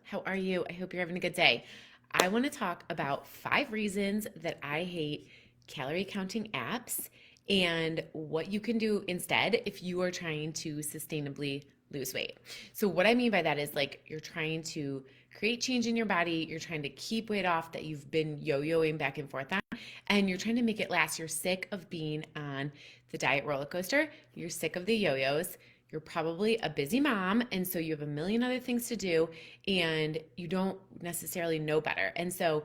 How are you? I hope you're having a good day. I want to talk about 5 reasons that I hate calorie counting apps and what you can do instead if you are trying to sustainably lose weight. So, what I mean by that is like you're trying to create change in your body, you're trying to keep weight off that you've been yo yoing back and forth on, and you're trying to make it last. You're sick of being on the diet roller coaster, you're sick of the yo yos. You're probably a busy mom, and so you have a million other things to do, and you don't necessarily know better. And so,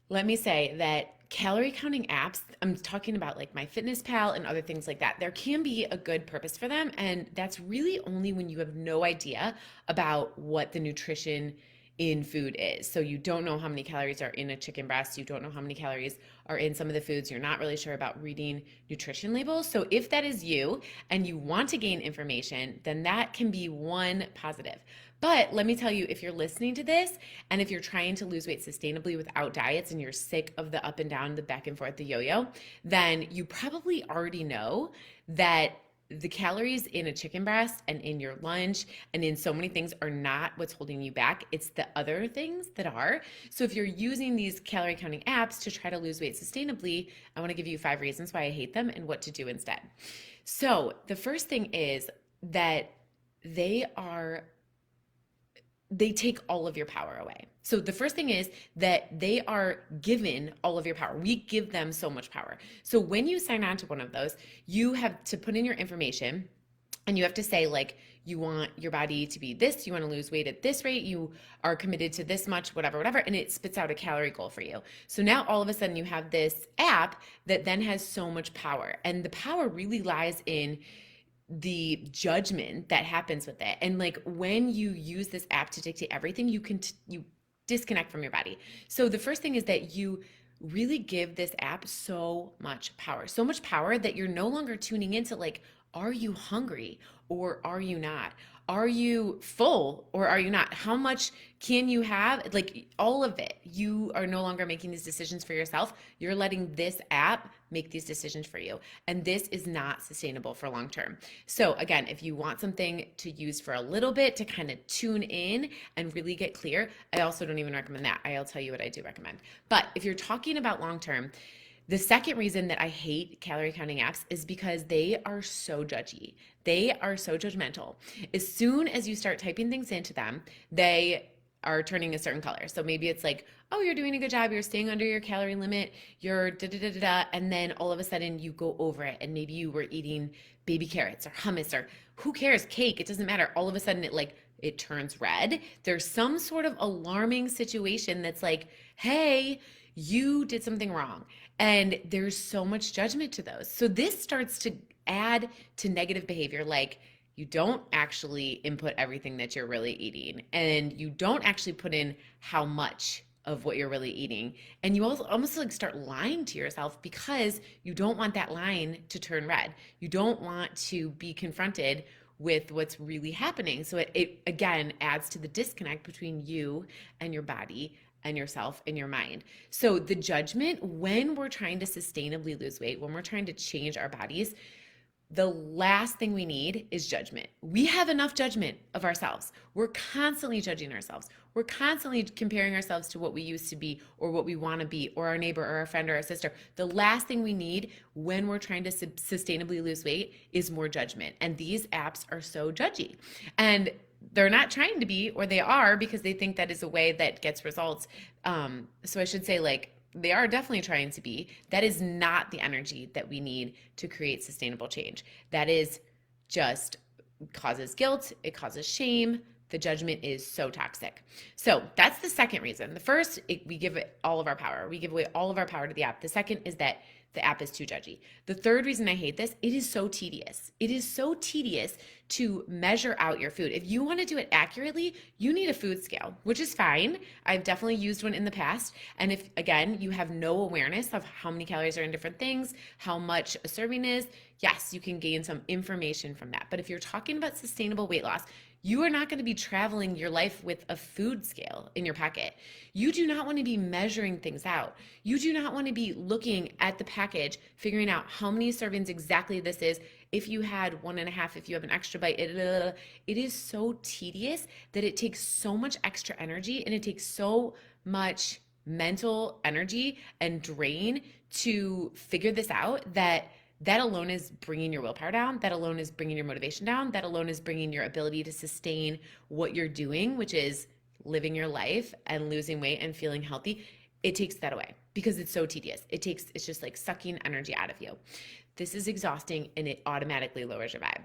let me say that calorie counting apps, I'm talking about like MyFitnessPal and other things like that, there can be a good purpose for them. And that's really only when you have no idea about what the nutrition in food is. So you don't know how many calories are in a chicken breast, you don't know how many calories are in some of the foods, you're not really sure about reading nutrition labels. So if that is you and you want to gain information, then that can be one positive. But let me tell you, if you're listening to this and if you're trying to lose weight sustainably without diets and you're sick of the up and down, the back and forth, the yo yo, then you probably already know that the calories in a chicken breast and in your lunch and in so many things are not what's holding you back. It's the other things that are. So if you're using these calorie counting apps to try to lose weight sustainably, I want to give you 5 reasons why I hate them and what to do instead. So the first thing is that they are they take all of your power away. So the first thing is that they are given all of your power. We give them so much power. So when you sign on to one of those, you have to put in your information and you have to say like you want your body to be this, you want to lose weight at this rate, you are committed to this much, whatever, and it spits out a calorie goal for you. So now all of a sudden you have this app that then has so much power. And the power really lies in the judgment that happens with it. And like when you use this app to dictate everything, you disconnect from your body. So the first thing is that you really give this app so much power that you're no longer tuning into like, are you hungry or are you not? Are you full or are you not? How much can you have? Like all of it. You are no longer making these decisions for yourself. You're letting this app make these decisions for you. And this is not sustainable for long term. So again, if you want something to use for a little bit to kind of tune in and really get clear, I also don't even recommend that. I'll tell you what I do recommend. But if you're talking about long term, the second reason that I hate calorie counting apps is because they are so judgy. They are so judgmental. As soon as you start typing things into them, they are turning a certain color. So maybe it's like, oh, you're doing a good job. You're staying under your calorie limit. You're da da da da da. And then all of a sudden you go over it. And maybe you were eating baby carrots or hummus or who cares, cake. It doesn't matter. All of a sudden it turns red. There's some sort of alarming situation that's like, hey, you did something wrong. And there's so much judgment to those. So this starts to add to negative behavior, like you don't actually input everything that you're really eating, and you don't actually put in how much of what you're really eating. And you also almost like start lying to yourself because you don't want that line to turn red. You don't want to be confronted with what's really happening. So it again adds to the disconnect between you and your body and yourself and your mind. So the judgment when we're trying to sustainably lose weight, when we're trying to change our bodies, the last thing we need is judgment. We have enough judgment of ourselves. We're constantly judging ourselves. We're constantly comparing ourselves to what we used to be or what we want to be or our neighbor or our friend or our sister. The last thing we need when we're trying to sustainably lose weight is more judgment. And these apps are so judgy. And they're not trying to be, or they are because they think that is a way that gets results. So I should say like, they are definitely trying to be. That is not the energy that we need to create sustainable change. That is just causes guilt. It causes shame. The judgment is so toxic. So that's the second reason. The first, we give it all of our power. We give away all of our power to the app. The second is that the app is too judgy. The third reason I hate this, it is so tedious. It is so tedious to measure out your food. If you want to do it accurately, you need a food scale, which is fine. I've definitely used one in the past. And if, again, you have no awareness of how many calories are in different things, how much a serving is, yes, you can gain some information from that. But if you're talking about sustainable weight loss, You are not going to be traveling your life with a food scale in your pocket. You do not want to be measuring things out. You do not want to be looking at the package, figuring out how many servings exactly this is. If you had one and a half, if you have an extra bite, it is so tedious that it takes so much extra energy and it takes so much mental energy and drain to figure this out that alone is bringing your willpower down. That alone is bringing your motivation down. That alone is bringing your ability to sustain what you're doing, which is living your life and losing weight and feeling healthy. It takes that away because it's so tedious. It's just like sucking energy out of you. This is exhausting and it automatically lowers your vibe.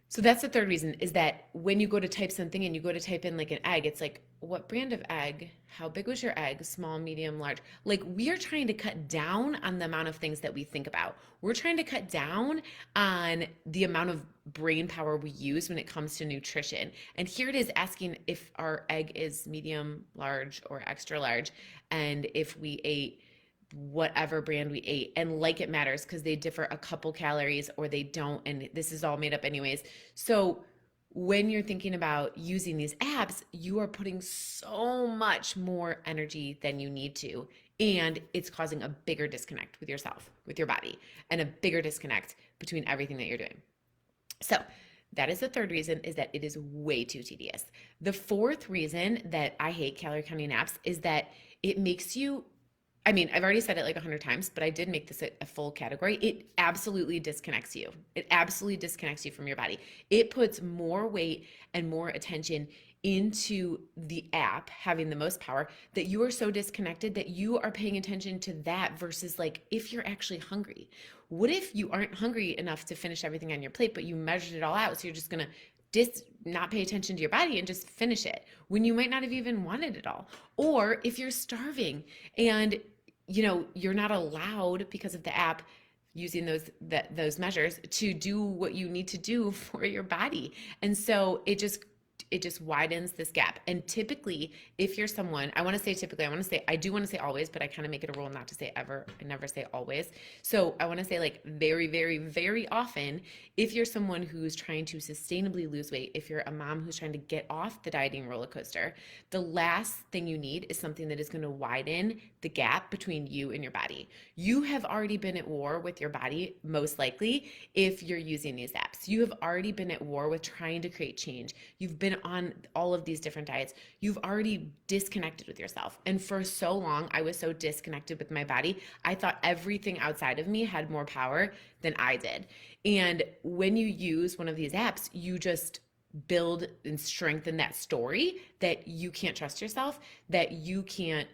So that's the third reason, is that when you go to type something and you go to type in like an egg, it's like, what brand of egg? How big was your egg? Small, medium, large? Like, we are trying to cut down on the amount of things that we think about. We're trying to cut down on the amount of brain power we use when it comes to nutrition. And here it is asking if our egg is medium, large, or extra large, and if we ate whatever brand we ate, and like it matters because they differ a couple calories or they don't, and this is all made up anyways. So when you're thinking about using these apps, you are putting so much more energy than you need to, and it's causing a bigger disconnect with yourself, with your body, and a bigger disconnect between everything that you're doing. So that is the third reason, is that it is way too tedious. The fourth reason that I hate calorie counting apps is that it makes you, I mean, I've already said it like 100 times, but I did make this a full category. It absolutely disconnects you. It absolutely disconnects you from your body. It puts more weight and more attention into the app having the most power, that you are so disconnected that you are paying attention to that versus like if you're actually hungry. What if you aren't hungry enough to finish everything on your plate, but you measured it all out, so you're just gonna not pay attention to your body and just finish it when you might not have even wanted it all? Or if you're starving and you're not allowed because of the app using those measures to do what you need to do for your body. And so it just widens this gap. And typically, if you're someone, I want to say typically, I do want to say always, but I kind of make it a rule not to say ever. I never say always. So I want to say like very, very, very often, if you're someone who's trying to sustainably lose weight, if you're a mom who's trying to get off the dieting roller coaster, the last thing you need is something that is going to widen the gap between you and your body. You have already been at war with your body, most likely, if you're using these apps. You have already been at war with trying to create change. You've been on all of these different diets. You've already disconnected with yourself. And for so long, I was so disconnected with my body. I thought everything outside of me had more power than I did. And when you use one of these apps, you just build and strengthen that story that you can't trust yourself, that you can't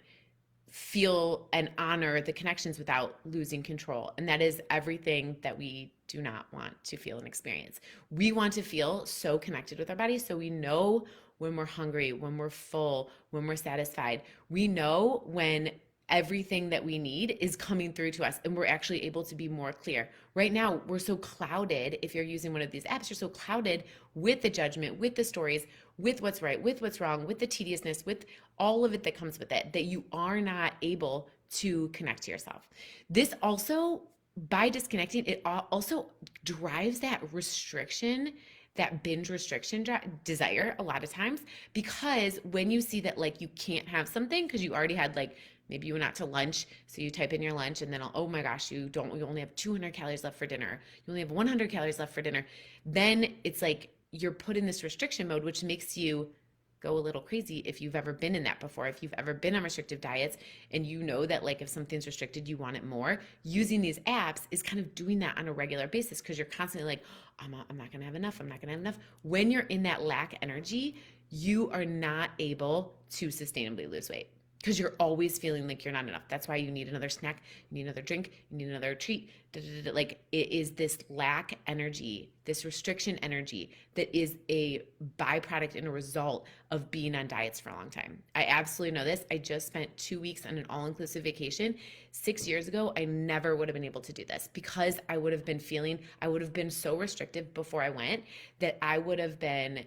feel and honor the connections without losing control. And that is everything that we do not want to feel and experience. We want to feel so connected with our bodies, so we know when we're hungry, when we're full, when we're satisfied. We know when everything that we need is coming through to us and we're actually able to be more clear. Right now, we're so clouded. If you're using one of these apps, you're so clouded with the judgment, with the stories, with what's right, with what's wrong, with the tediousness, with all of it that comes with it, that you are not able to connect to yourself. This also, by disconnecting, it also drives that restriction, that binge restriction desire a lot of times, because when you see that like you can't have something because you already had like, maybe you went out to lunch, so you type in your lunch and then, oh my gosh, you only have 200 calories left for dinner. You only have 100 calories left for dinner. Then it's like you're put in this restriction mode, which makes you go a little crazy if you've ever been in that before. If you've ever been on restrictive diets and you know that like if something's restricted, you want it more, using these apps is kind of doing that on a regular basis, because you're constantly like, I'm not going to have enough. I'm not going to have enough. When you're in that lack energy, you are not able to sustainably lose weight, because you're always feeling like you're not enough. That's why you need another snack, you need another drink, you need another treat. Like, it is this lack energy, this restriction energy that is a byproduct and a result of being on diets for a long time. I absolutely know this. I just spent 2 weeks on an all-inclusive vacation. 6 years ago, I never would have been able to do this, because I would have been so restrictive before I went that I would have been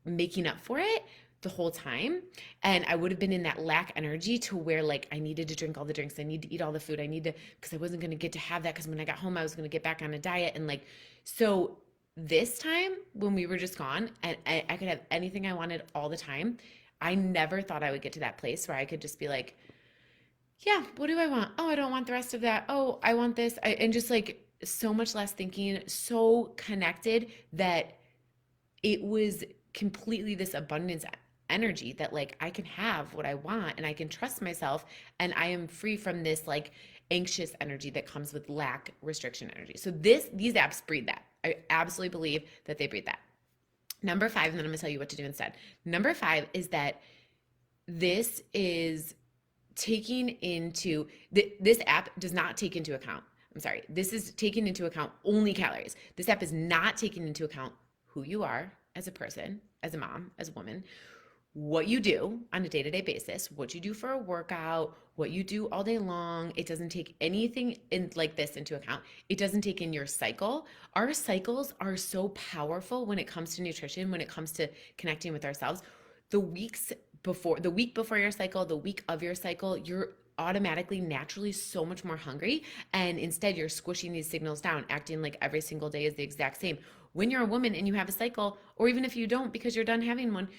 making up for it the whole time. And I would have been in that lack energy to where like I needed to drink all the drinks. I need to eat all the food. Because I wasn't going to get to have that, because when I got home, I was going to get back on a diet. And like, so this time when we were just gone and I could have anything I wanted all the time, I never thought I would get to that place where I could just be like, yeah, what do I want? Oh, I don't want the rest of that. Oh, I want this. And just like so much less thinking, so connected that it was completely this abundance energy that like I can have what I want and I can trust myself and I am free from this like anxious energy that comes with lack restriction energy. So these apps breed that. I absolutely believe that they breed that. Number 5, and then I'm going to tell you what to do instead. Number 5 is that this is taking into this app does not take into account. I'm sorry. This is taking into account only calories. This app is not taking into account who you are as a person, as a mom, as a woman, what you do on a day-to-day basis, what you do for a workout, what you do all day long. It doesn't take anything in like this into account. It doesn't take in your cycle. Our cycles are so powerful when it comes to nutrition, when it comes to connecting with ourselves. The week before your cycle, the week of your cycle, you're automatically naturally so much more hungry, and instead you're squishing these signals down, acting like every single day is the exact same. When you're a woman and you have a cycle, or even if you don't because you're done having one,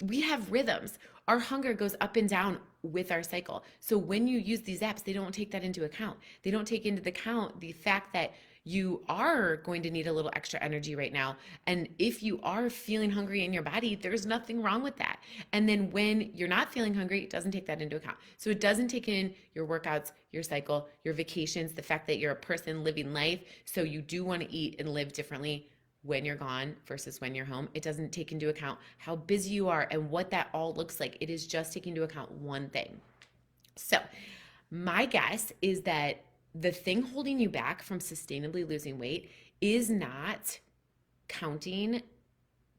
we have rhythms. Our hunger goes up and down with our cycle. So when you use these apps, they don't take that into account. They don't take into account the fact that you are going to need a little extra energy right now. And if you are feeling hungry in your body, there's nothing wrong with that. And then when you're not feeling hungry, it doesn't take that into account. So it doesn't take in your workouts, your cycle, your vacations, the fact that you're a person living life. So you do want to eat and live differently when you're gone versus when you're home. It doesn't take into account how busy you are and what that all looks like. It is just taking into account one thing. So, my guess is that the thing holding you back from sustainably losing weight is not counting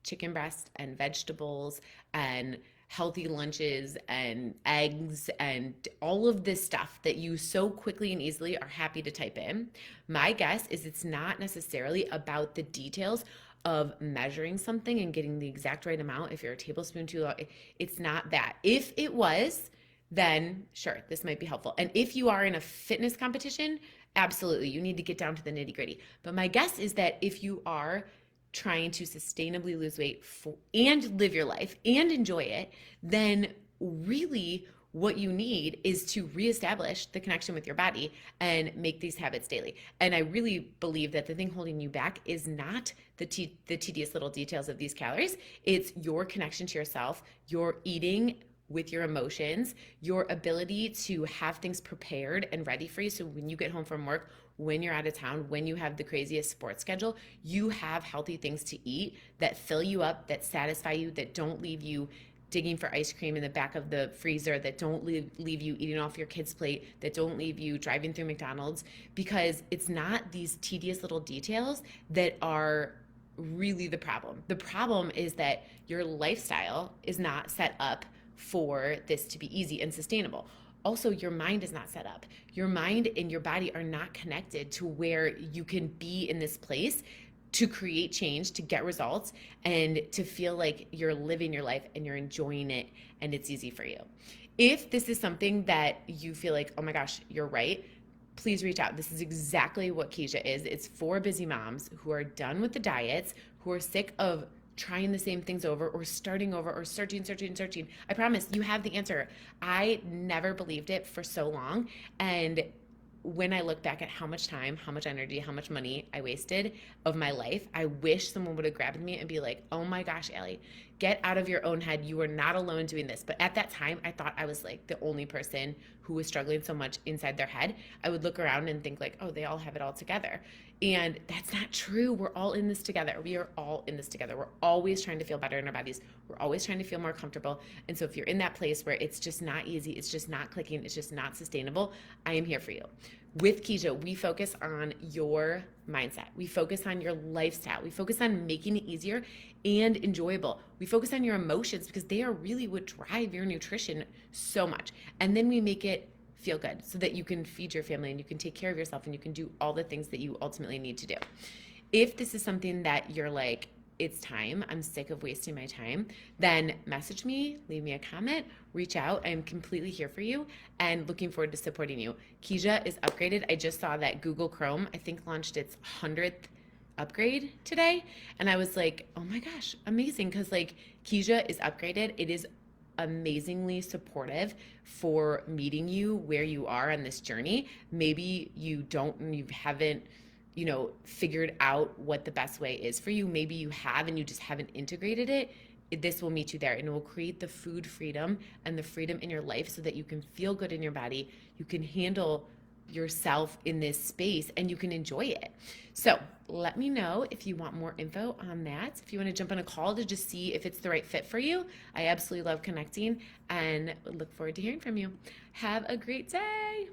chicken breast and vegetables and healthy lunches and eggs and all of this stuff that you so quickly and easily are happy to type in. My guess is it's not necessarily about the details of measuring something and getting the exact right amount. If you're a tablespoon too low, it's not that. If it was, then sure, this might be helpful. And if you are in a fitness competition, absolutely, you need to get down to the nitty gritty. But my guess is that if you are trying to sustainably lose weight and live your life and enjoy it, then really what you need is to reestablish the connection with your body and make these habits daily. And I really believe that the thing holding you back is not the tedious little details of these calories. It's your connection to yourself, your eating with your emotions, your ability to have things prepared and ready for you. So when you get home from work, when you're out of town, when you have the craziest sports schedule, you have healthy things to eat that fill you up, that satisfy you, that don't leave you digging for ice cream in the back of the freezer, that don't leave you eating off your kid's plate, that don't leave you driving through McDonald's, because it's not these tedious little details that are really the problem. The problem is that your lifestyle is not set up for this to be easy and sustainable. Also, your mind is not set up. Your mind and your body are not connected to where you can be in this place to create change, to get results, and to feel like you're living your life and you're enjoying it and it's easy for you. If this is something that you feel like, oh my gosh, you're right, please reach out. This is exactly what Keisha is. It's for busy moms who are done with the diets, who are sick of trying the same things over or starting over or searching. I promise you have the answer. I never believed it for so long. And when I look back at how much time, how much energy, how much money I wasted of my life, I wish someone would have grabbed me and be like, oh my gosh, Allie, get out of your own head. You are not alone doing this. But at that time, I thought I was like the only person who was struggling so much inside their head. I would look around and think like, oh, they all have it all together. And that's not true. We're all in this together. We are all in this together. We're always trying to feel better in our bodies. We're always trying to feel more comfortable. And so if you're in that place where it's just not easy, it's just not clicking, it's just not sustainable, I am here for you. With Keisha, we focus on your mindset. We focus on your lifestyle. We focus on making it easier and enjoyable. We focus on your emotions because they are really what drive your nutrition so much. And then we make it feel good so that you can feed your family and you can take care of yourself and you can do all the things that you ultimately need to do. If this is something that you're like, it's time, I'm sick of wasting my time, then message me, leave me a comment, reach out. I'm completely here for you and looking forward to supporting you. Keisha is upgraded. I just saw that Google Chrome, I think, launched its 100th upgrade today. And I was like, oh my gosh, amazing. Because like Keisha is upgraded. It is amazingly supportive for meeting you where you are on this journey. Maybe you don't and you haven't, figured out what the best way is for you. Maybe you have and you just haven't integrated it. This will meet you there and it will create the food freedom and the freedom in your life so that you can feel good in your body. You can handle yourself in this space and you can enjoy it. So let me know if you want more info on that. If you want to jump on a call to just see if it's the right fit for you. I absolutely love connecting and look forward to hearing from you. Have a great day.